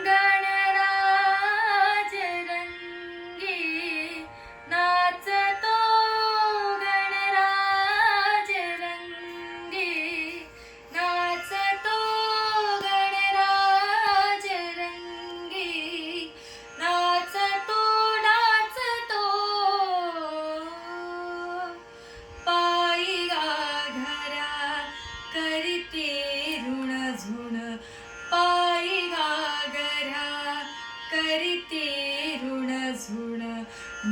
गणराज रंगी नाचतो, गणराज रंगी नाचतो, गणराज रंगी नाचतो, नाचतो पायी घाघरा करते ऋण झुण, पायी घाघरा करते ऋण झुण,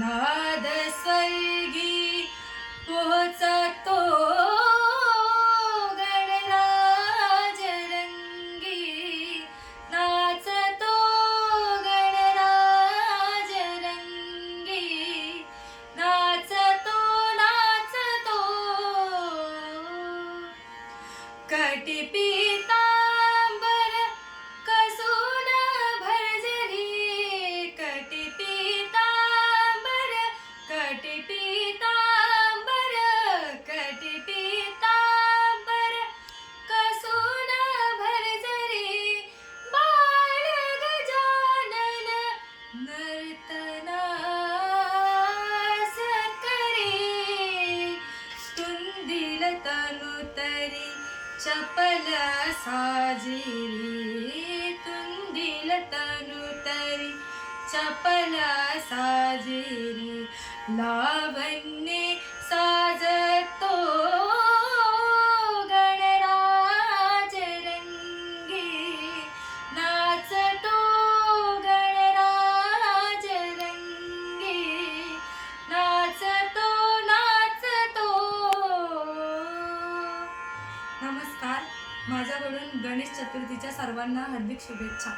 नाद स्वर्गी पोहोचतो, गणराज रंगी नाचतो, गणराज रंगी नाचतो, नाचतो कटी पीतांबर कसून भरजरी, कटी पीतांबर, कटी पीतांबर, कटी पीतांबर कसून भरजरी, बाळ गजानन नर्तनास करी, तुंदिल तनु तरी चपल साजिरी, तुंदिल तनु तरी चपल साजिरी, लावण्ये साजतो, गणराज रंगी नाचतो, गणराज रंगी नाचतो, नाचतो. नमस्कार. माझ्याकडून गणेश चतुर्थीच्या सर्वांना हार्दिक शुभेच्छा.